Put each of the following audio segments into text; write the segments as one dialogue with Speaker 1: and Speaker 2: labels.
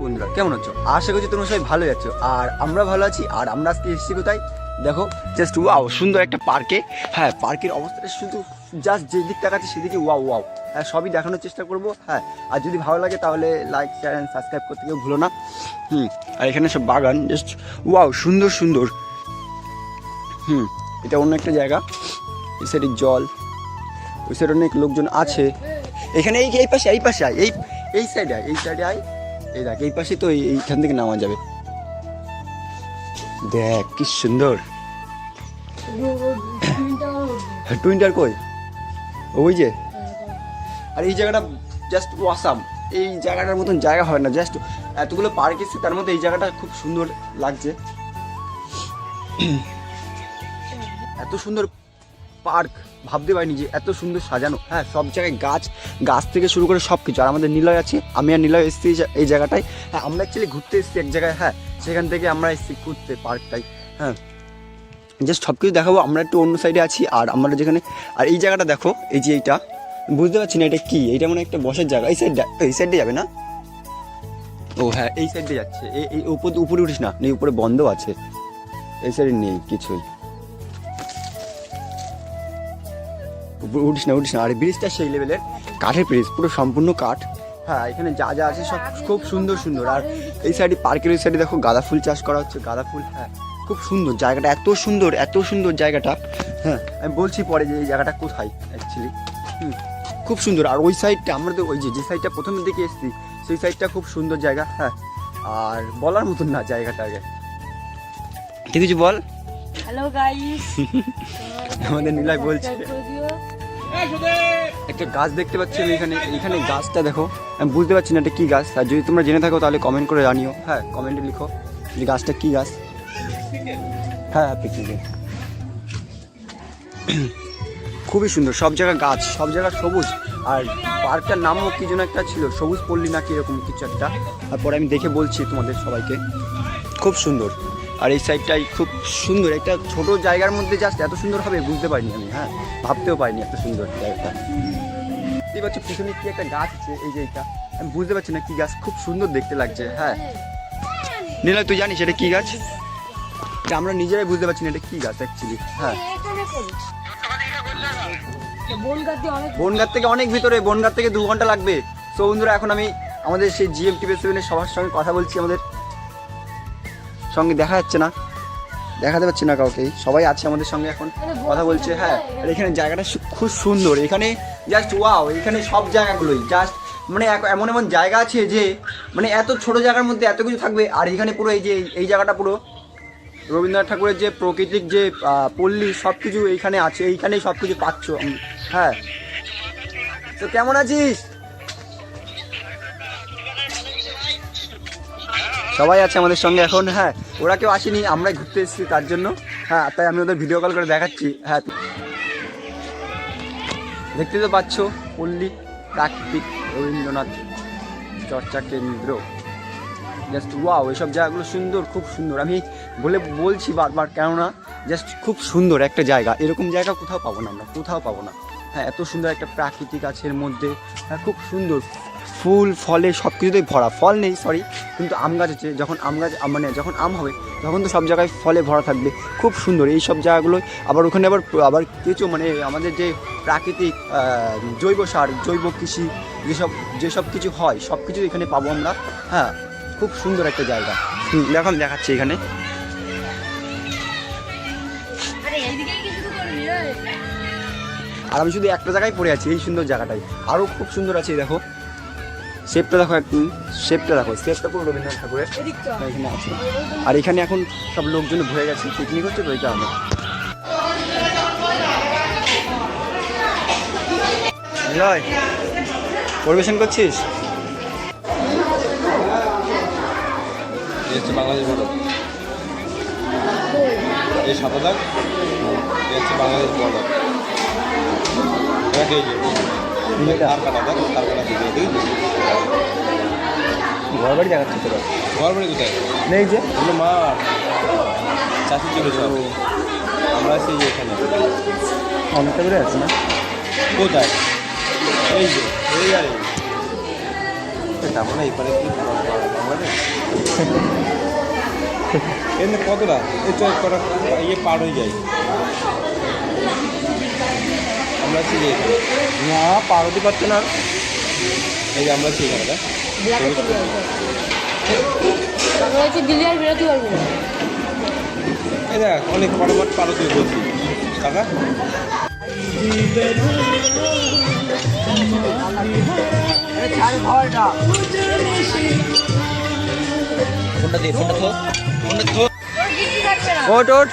Speaker 1: বন্ধুরা, কেমন আছো? আশা করছি তোমরা সবাই ভালো আছো, আর আমরা ভালো আছি। আর আমরা আজকে এসেছি কোথায় দেখো, জাস্ট ওয়াও, সুন্দর একটা পার্কে। হ্যাঁ, পার্কের অবস্থাটা শুধু জাস্ট যে দিক তাকাচ্ছে সেদিকে ওয়াও ওয়াও। হ্যাঁ, সবই দেখানোর চেষ্টা করবো। হ্যাঁ, আর যদি ভালো লাগে তাহলে লাইক শেয়ার অ্যান্ড সাবস্ক্রাইব করতে কেউ ভুলো না। আর এখানে সব বাগান, জাস্ট ওয়াও, সুন্দর সুন্দর। এটা অন্য একটা জায়গা। এই সাইডে জল, ওই সাইডে অনেক লোকজন আছে। এখানে এই পাশে আয়, এই সাইডে আয়, আয়। এই দেখ, এই পাশে তো এইখান থেকে নামা যাবে। দেখ কি সুন্দর। টুইন্টার কই? ওই যে। আর এই জায়গাটা জাস্ট ওয়াসাম। এই জায়গাটার মতন জায়গা হয় না। জাস্ট এতগুলো পার্ক এসেছে, তার মধ্যে এই জায়গাটা খুব সুন্দর লাগছে। এত সুন্দর পার্ক ভাবতে পারিনি যে এত সুন্দর সাজানো। হ্যাঁ, সব জায়গায় গাছ থেকে শুরু করে সব কিছু। আর আমাদের নিলয় আছে, আমি আর নিলয় এসেছি এই জায়গাটায়। হ্যাঁ, আমরা অ্যাকচুয়ালি ঘুরতে এসেছি এক জায়গায়। হ্যাঁ, সেখান থেকে আমরা এসেছি ঘুরতে পার্কটাই। হ্যাঁ, জাস্ট সব কিছু দেখাবো। আমরা একটু অন্য সাইডে আছি, আর আমরা যেখানে, আর এই জায়গাটা দেখো, এই যে এইটা বুঝতে পারছি না এটা কি। এইটা মানে একটা বসার জায়গা। এই সাইডে যাবে না? ও হ্যাঁ, এই সাইডে যাচ্ছে। এই উপরে উঠিস না, উপরে বন্ধ আছে। এই সাইডে নেই কিছুই, উঠিস না। আর ব্রিজটা সেই লেভেলের কাঠের ব্রিজ, পুরো সম্পূর্ণ কাঠ। হ্যাঁ, এখানে যা আছে সব খুব সুন্দর সুন্দর। আর এই সাইডে, পার্কের ওই সাইডে দেখো, গাঁদা ফুল চাষ করা হচ্ছে। গাঁদা ফুল, হ্যাঁ, খুব সুন্দর জায়গাটা, এত সুন্দর জায়গাটা। হ্যাঁ, আমি বলছি পরে যে এই জায়গাটা কোথায় অ্যাকচুয়ালি। খুব সুন্দর। আর ওই সাইডটা, আমরা তো ওই যে সাইডটা প্রথমের দিকে এসেছি, সেই সাইডটা খুব সুন্দর জায়গা। হ্যাঁ, আর বলার মতন না জায়গাটা। আগে কিছু বল।
Speaker 2: হ্যালো গাইস,
Speaker 1: আমাদের নীলাই বলছে একটা গাছ দেখতে পাচ্ছি আমি এখানে গাছটা দেখো, আমি বুঝতে পারছি না এটা কি গাছ। আর যদি তোমরা জেনে থাকো তাহলে কমেন্ট করে জানিও। হ্যাঁ, কমেন্টে লিখো যে গাছটা কি গাছ। হ্যাঁ, পিকনিকে খুবই সুন্দর। সব জায়গায় গাছ, সব জায়গায় সবুজ। আর পার্কটার নামও কি যেন একটা ছিল, সবুজ পল্লী নাকি এরকম কিছু একটা। তারপরে আমি দেখে বলছি তোমাদের সবাইকে। খুব সুন্দর। আর এই সাইডটাই খুব সুন্দর। একটা ছোট জায়গার মধ্যে জাস্ট এত সুন্দর হবে বুঝতে পারিনি আমি। হ্যাঁ, ভাবতেও পারিনি এত সুন্দর জায়গাটা। দেখতে পাচ্ছ পিছনে কি একটা গাছ আছে, এই যে এটা আমি বুঝতে পারছি না কি গাছ, খুব সুন্দর দেখতে লাগছে। হ্যাঁ, নিলয় তুই জানিস এটা কি গাছ? এটা আমরা নিজেরাই বুঝতে পারছি না এটা কি গাছ অ্যাকচুয়ালি। হ্যাঁ, বনগাঁ থেকে অনেক ভিতরে, বনগাঁ থেকে 2 ঘন্টা লাগবে। সো বন্ধুরা, এখন আমি আমাদের সেই GMTV7 সবার সঙ্গে কথা বলছি। আমাদের সঙ্গে দেখাতে পাচ্ছি না কাউকে, সবাই আছে আমাদের সঙ্গে এখন কথা বলছে। হ্যাঁ, আর এখানে জায়গাটা খুব সুন্দর। এখানে জাস্ট ওয়াও, এখানে সব জায়গাগুলোই জাস্ট মানে এমন জায়গা আছে যে মানে এত ছোট জায়গার মধ্যে এত কিছু থাকবে। আর এখানে পুরো এই জায়গাটা পুরো রবীন্দ্রনাথ ঠাকুরের যে প্রকৃতিক যে পল্লী, সব কিছু এইখানে আছে। এইখানেই সব কিছু পাচ্ছ। হ্যাঁ, তো কেমন আছিস? সবাই আছে আমাদের সঙ্গে এখন। হ্যাঁ, ওরা কেউ আসেনি, আমরাই ঘুরতে এসেছি তার জন্য। হ্যাঁ, তাই আমি ওদের ভিডিও কল করে দেখাচ্ছি। হ্যাঁ, দেখতে তো পাচ্ছ পল্লী প্রাকৃতিক রবীন্দ্রনাথ চর্চা কেন্দ্র। জাস্ট ওয়াও, এইসব জায়গাগুলো সুন্দর, খুব সুন্দর। আমি বলছি বারবার, কেননা জাস্ট খুব সুন্দর একটা জায়গা। এরকম জায়গা কোথাও পাবো না, আমরা কোথাও পাবো না। হ্যাঁ, এত সুন্দর একটা প্রাকৃতিক আছে এর মধ্যে। হ্যাঁ, খুব সুন্দর। ফুল ফলে সব কিছুতেই ভরা। ফল নেই সরি, কিন্তু আম গাছ আছে। যখন আম গাছ মানে যখন আম হবে তখন তো সব জায়গায় ফলে ভরা থাকবে। খুব সুন্দর এই সব জায়গাগুলোই। আবার ওখানে আবার কিছু মানে আমাদের যে প্রাকৃতিক জৈব সার, জৈব কৃষি যেসব কিছু হয়, সব কিছু এখানে পাবো আমরা। হ্যাঁ, খুব সুন্দর একটা জায়গা। এখন দেখাচ্ছি এখানে। আর আমি শুধু একটা জায়গায় পড়ে আছি, এই সুন্দর জায়গাটাই। আরও খুব সুন্দর আছে। দেখো শেপটা দেখো, একটু শেপটা পুরো রবীন্দ্রনাথ ঠাকুরের এখানে আছে। আর এখানে এখন সব লোকজন ভরে গেছে, পিকনিক হচ্ছে তো এই কারণে। পরিবেশন করছিস?
Speaker 3: বাংলাদেশ বর্ডার, এই 7 দাগ, এই হচ্ছে বাংলাদেশ বর্ডার।
Speaker 1: ঘর বাড়ি দেখাচ্ছে তোরা?
Speaker 3: ঘর বাড়ি কোথায়
Speaker 1: নেই যে
Speaker 3: মা চাষি ছিল সব। আমরা আছি এখানে,
Speaker 1: অনেকটা বেড়ে আছে না?
Speaker 3: কোথায়? এই যে এই যাবো না এপারে কি বাংলাদেশ এমনি কতটা এই চল কটা ইয়ে পার হয়ে যায় আমরা আছি যে এখানে।
Speaker 1: না পার হতে পারছে না।
Speaker 3: এই যে আমরা আছি এখানে
Speaker 2: দিল্লি আর বেরোতে পারবো না।
Speaker 3: এই দেখ অনেক ফটাফট পার হতে বলছি কাকা ফোনটা দে ফোনটা থো
Speaker 1: ওট ওট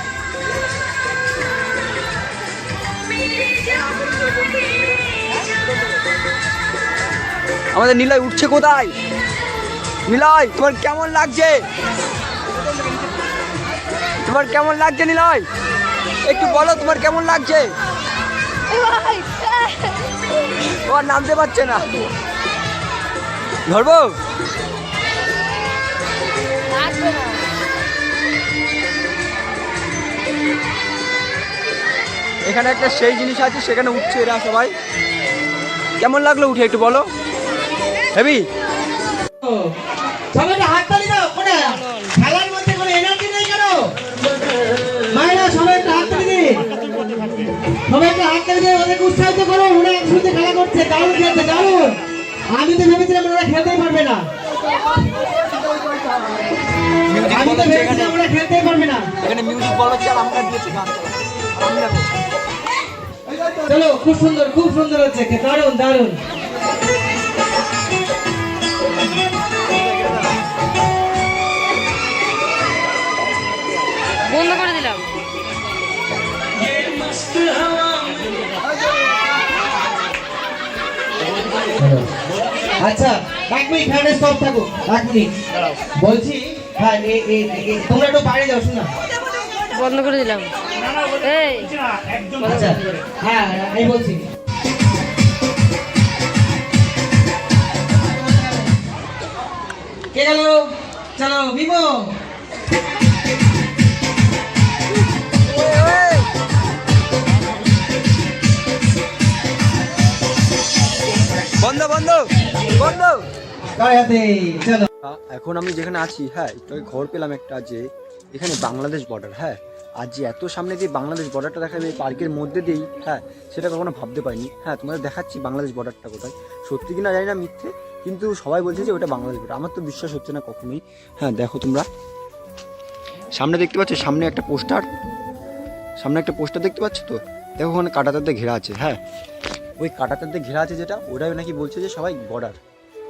Speaker 1: আমাদের নীলয় উঠছে কোথায়? নীলয় তোমার কেমন লাগছে? তোমার কেমন লাগছে নীলয়? একটু বলো তোমার কেমন লাগছে? তোমার নামতে পারছে না। ধরবো? এখানে একটা সেই জিনিস আছে, সেখানে উঠছে এরা সবাই। কেমন লাগলো উঠে একটু বলো। হেবি
Speaker 4: সবাইকে হাত তালি দাও। কোনে খেলার মধ্যে কোনো এনার্জি নেই কেন? মায়েরা সবাইকে হাত তালি দিন। সবাইকে হাত তালি দিয়ে ওদেরকে উৎসাহিত করো। ওরা একসাথে খেলা করছে, দারুণ খেলছে, দারুণ। আমি তো ভেবেছিলাম ওরা খেলতেই পারবে না। আমি তো ভেবেছিলাম ওরা খেলতেই পারবে না।
Speaker 1: এখানে মিউজিক বল হচ্ছে আর আমরা দিয়েছি গান চালাচ্ছি। আর আমি দেখো
Speaker 4: চলো, খুব সুন্দর হচ্ছে, দারুণ দারুণ।
Speaker 2: বন্ধ করে দিলাম।
Speaker 4: আচ্ছা 1 মিনিট এখানে স্টপ থাকো। 1 মিনিট বলছি। হ্যাঁ তোমরা একটু বাইরে যাও, শোনা।
Speaker 2: বন্ধ করে দিলাম। এই
Speaker 4: আচ্ছা হ্যাঁ আমি বলছি। কে গেল? চলো বিমো।
Speaker 1: বন্ধ বন্ধ বন্ধ।
Speaker 4: চলো।
Speaker 1: এখন আমি যেখানে আছি, হ্যাঁ একটু আগে খবর পেলাম একটা, যে এখানে বাংলাদেশ বর্ডার। হ্যাঁ আর যে এত সামনে দিয়ে বাংলাদেশ বর্ডারটা দেখাবে এই পার্কের মধ্যে দিয়েই, হ্যাঁ সেটা কখনো ভাবতে পারিনি। হ্যাঁ তোমাদের দেখাচ্ছি বাংলাদেশ বর্ডারটা কোথায়, সত্যি কিনা জানি না, মিথ্যে, কিন্তু সবাই বলছে যে ওটা বাংলাদেশ বর্ডার। আমার তো বিশ্বাস হচ্ছে না কখনোই। হ্যাঁ দেখো তোমরা সামনে দেখতে পাচ্ছ, সামনে একটা পোস্টার দেখতে পাচ্ছ তো, দেখো ওখানে কাঁটাতার দিয়ে ঘেরা আছে। হ্যাঁ ওই কাঁটাতার দিয়ে ঘেরা আছে যেটা, ওটাই নাকি বলছে যে সবাই বর্ডার।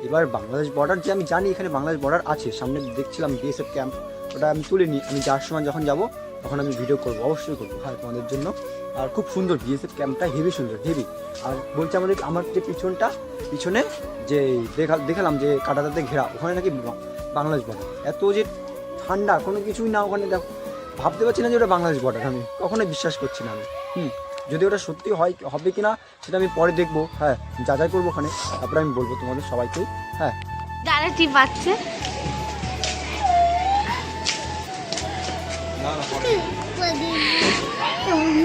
Speaker 1: এবার বাংলাদেশ বর্ডার যে আমি জানি এখানে বাংলাদেশ বর্ডার আছে, সামনে দেখছিলাম বিএসএফ ক্যাম্প, ওটা আমি তুলিনি। আমি যাওয়ার সময় যখন যাব তখন আমি ভিডিও করবো, অবশ্যই করবো, হ্যাঁ তোমাদের জন্য। আর খুব সুন্দর বিএসএফ ক্যাম্পটা, হেভি সুন্দর, হেভি। আর বলছে আমার যে পিছনে যে দেখালাম যে কাঁটাতাতে ঘেরা, ওখানে নাকি বাংলাদেশ বর্ডার। এত যে ঠান্ডা, কোনো কিছুই না ওখানে, দেখো ভাবতে পারছি না যে ওটা বাংলাদেশ বর্ডার। আমি কখনোই বিশ্বাস করছি না আমি। যদি ওটা সত্যি হবে কিনা সেটা আমি পরে দেখবো। হ্যাঁ যাচাই করবো ওখানে, তারপরে আমি বলবো তোমাদের সবাইকেই। হ্যাঁ
Speaker 2: দাঁড়া টিপ পাচ্ছে।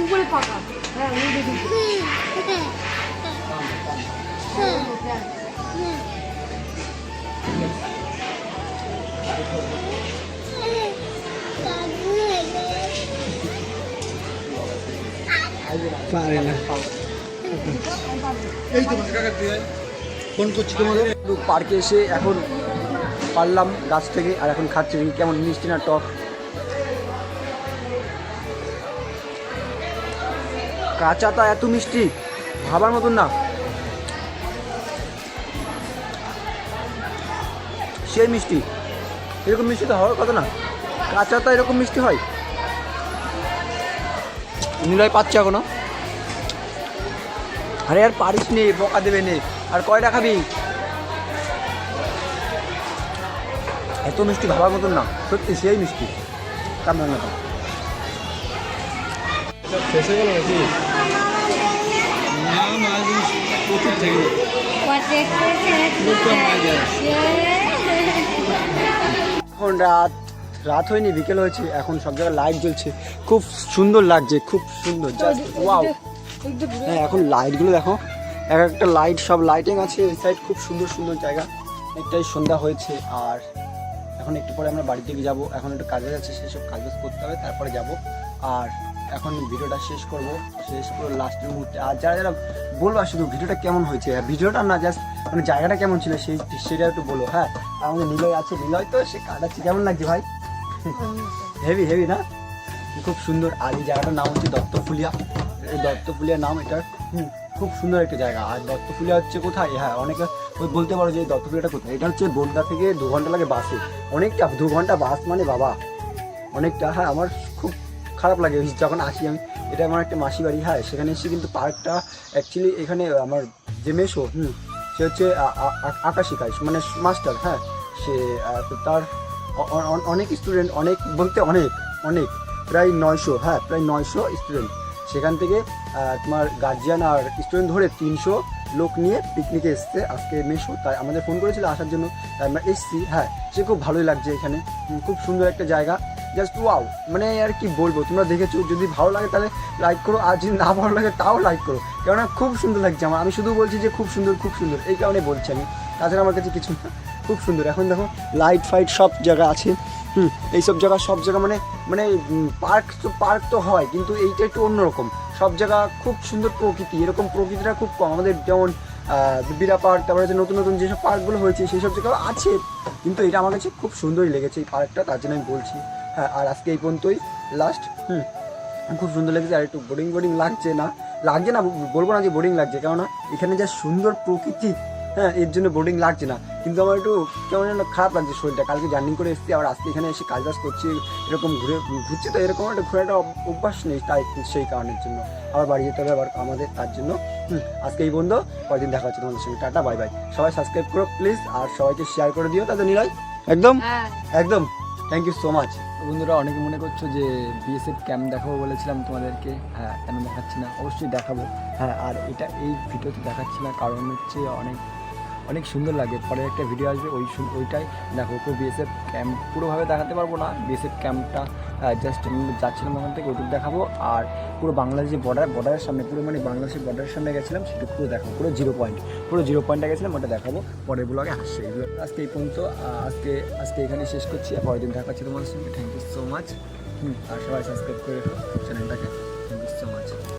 Speaker 2: উপরে পাকা। হ্যাঁ
Speaker 4: পারে না।
Speaker 1: ফোন করছি তোমাদের। পার্কে এসে এখন পারলাম গাছ থেকে, আর এখন খাচ্ছি। কেমন মিষ্টি না টক? কাঁচাটা এত মিষ্টি, ভাবার মতন না। সেই মিষ্টি, এরকম মিষ্টি তো হওয়ার কথা না। কাঁচাটা এরকম মিষ্টি হয়? নিলয় পাচ্ছে এখনো। আরে আর পারিস নে, বকা দেবে নে। আর কয়টা খাবি? এত মিষ্টি ভাবার মতন না, সত্যি সেই মিষ্টি। কামরাঙাটা
Speaker 3: শেষ হয়ে গেল নাকি? প্রচুর থেকে
Speaker 1: এখন রাত হয়নি, বিকেল হয়েছে। এখন সব জায়গায় লাইট জ্বলছে, খুব সুন্দর লাগছে, খুব সুন্দর, জাস্ট ওয়াও। হ্যাঁ এখন লাইটগুলো দেখো, এক একটা লাইট, সব লাইটিং আছে এই সাইড, খুব সুন্দর সুন্দর জায়গা। অনেকটাই সন্ধ্যা হয়েছে, আর এখন একটু পরে আমরা বাড়ি থেকে যাবো। এখন একটু কাজ আছে, সেসব কাজ করতে হবে, তারপরে যাব। আর এখন ভিডিওটা শেষ করব, শেষ করে লাস্টের মুহূর্তে আর যারা যারা বলবা শুধু ভিডিওটা কেমন হয়েছে, ভিডিওটা না জাস্ট মানে জায়গাটা কেমন ছিল সেটা একটু বলো। হ্যাঁ, আর আমাদের নিলয় আছে, নিলয় তো সে কাটাচ্ছে। কেমন লাগছে ভাই? হেভি হেভি না? খুব সুন্দর। আর এই জায়গাটার নাম হচ্ছে দত্তফুলিয়া। এই দত্তফুলিয়া নাম এটার। খুব সুন্দর একটা জায়গা। আর দত্তফুলিয়া হচ্ছে কোথায়? হ্যাঁ, অনেকে ওই বলতে পারো যে দত্তফুলিয়াটা কোথায়। এটা হচ্ছে বনগা থেকে 2 ঘন্টা লাগে বাসে। অনেকটা 2 ঘন্টা বাস মানে বাবা অনেকটা। হ্যাঁ, আমার খুব খারাপ লাগে যখন আসি আমি। এটা আমার একটা মাসি বাড়ি। হ্যাঁ, সেখানে এসে কিন্তু পার্কটা অ্যাকচুয়ালি এখানে আমার যে মেসো সে হচ্ছে আকাশিকায় মানে মাস্টার। হ্যাঁ, সে তো তার অনেক স্টুডেন্ট, অনেক বলতে অনেক অনেক প্রায় 900। হ্যাঁ, প্রায় 900 স্টুডেন্ট। সেখান থেকে তোমার গার্জিয়ান আর স্টুডেন্ট ধরে 300 লোক নিয়ে পিকনিকে এসছে আজকে মেসো। তাই আমাদের ফোন করেছিল আসার জন্য, তাই আমরা এসছি। হ্যাঁ, সে খুব ভালোই লাগছে এখানে। খুব সুন্দর একটা জায়গা, জাস্ট ওয়াও। মানে আর কি বলবো, তোমরা দেখেছো, যদি ভালো লাগে তাহলে লাইক করো, আর যদি না ভালো লাগে তাও লাইক করো, কেননা খুব সুন্দর লাগছে আমার। আমি শুধু বলছি যে খুব সুন্দর খুব সুন্দর, এই কারণে বলছি আমি, তাছাড়া আমার কাছে কিছু না। খুব সুন্দর। এখন দেখো লাইট ফাইট সব জায়গা আছে। এইসব জায়গা সব জায়গা মানে মানে পার্ক তো হয়, কিন্তু এইটা একটু অন্যরকম। সব জায়গা খুব সুন্দর প্রকৃতি, এরকম প্রকৃতিটা খুব কম। আমাদের যেমন বিরা পার্ক, তারপরে যে নতুন নতুন যেসব পার্কগুলো হয়েছে সেই সব জায়গাও আছে, কিন্তু এটা আমার কাছে খুব সুন্দরই লেগেছে এই পার্কটা, তার জন্য আমি বলছি। হ্যাঁ, আর আজকে এই পর্যন্তই লাস্ট। খুব সুন্দর লেগেছে। আর একটু বোরিং লাগছে না, বলবো না যে বোরিং লাগছে, কেননা এখানে যা সুন্দর প্রকৃতি, হ্যাঁ, এর জন্য বোরিং লাগছে না। কিন্তু আমার একটু কেমন যেন খারাপ লাগছে শরীরটা। কালকে জার্নি করে এসেছি, আবার আজকে এখানে এসে কাজ করছি, এরকম ঘুরছি, তো এরকম একটা ঘোরাটা অভ্যাস নেই, তাই সেই কারণের জন্য আবার বাড়ি যেতে হবে আবার আমাদের, তার জন্য আজকে এই বন্ধু। কয়েকদিন দেখা হচ্ছে তোমাদের সঙ্গে। Tata, bye bye. সবাই সাবস্ক্রাইব করো প্লিজ, আর সবাইকে শেয়ার করে দিও। তাদের নিলয় একদম একদম থ্যাংক ইউ সো মাচ।
Speaker 5: বন্ধুরা, অনেকে মনে করছো যে বিএসএফ ক্যাম্প দেখাবো বলেছিলাম তোমাদেরকে। হ্যাঁ, কেন দেখাচ্ছি না? অবশ্যই দেখাবো। হ্যাঁ, আর এটা এই ভিডিওতে দেখাচ্ছি না কারণ হচ্ছে অনেক সুন্দর লাগে। পরে একটা ভিডিও আসবে, ওইটাই দেখো। পুরো বিএসএফ ক্যাম্প পুরোভাবে দেখাতে পারবো না। বিএসএফ ক্যাম্পটা জাস্ট যাচ্ছিলাম ওখান থেকে, ওইটুকু দেখাবো। আর পুরো বাংলাদেশের বর্ডারের সামনে, পুরো মানে বাংলাদেশের বর্ডারের সামনে গেছিলাম, সেটুকু পুরো দেখাবো। পুরো জিরো পয়েন্টটা গেছিলাম, ওটা দেখাবো। পরের ব্লগে আসছে এগুলো। আজকে এই পর্যন্ত। আজকে এখানে শেষ করছি। পরের দিন দেখা হচ্ছে তোমাদের সঙ্গে। Thank you so much. আর সবাই সাবস্ক্রাইব করে রেখো চ্যানেলটাকে। Thank you so much.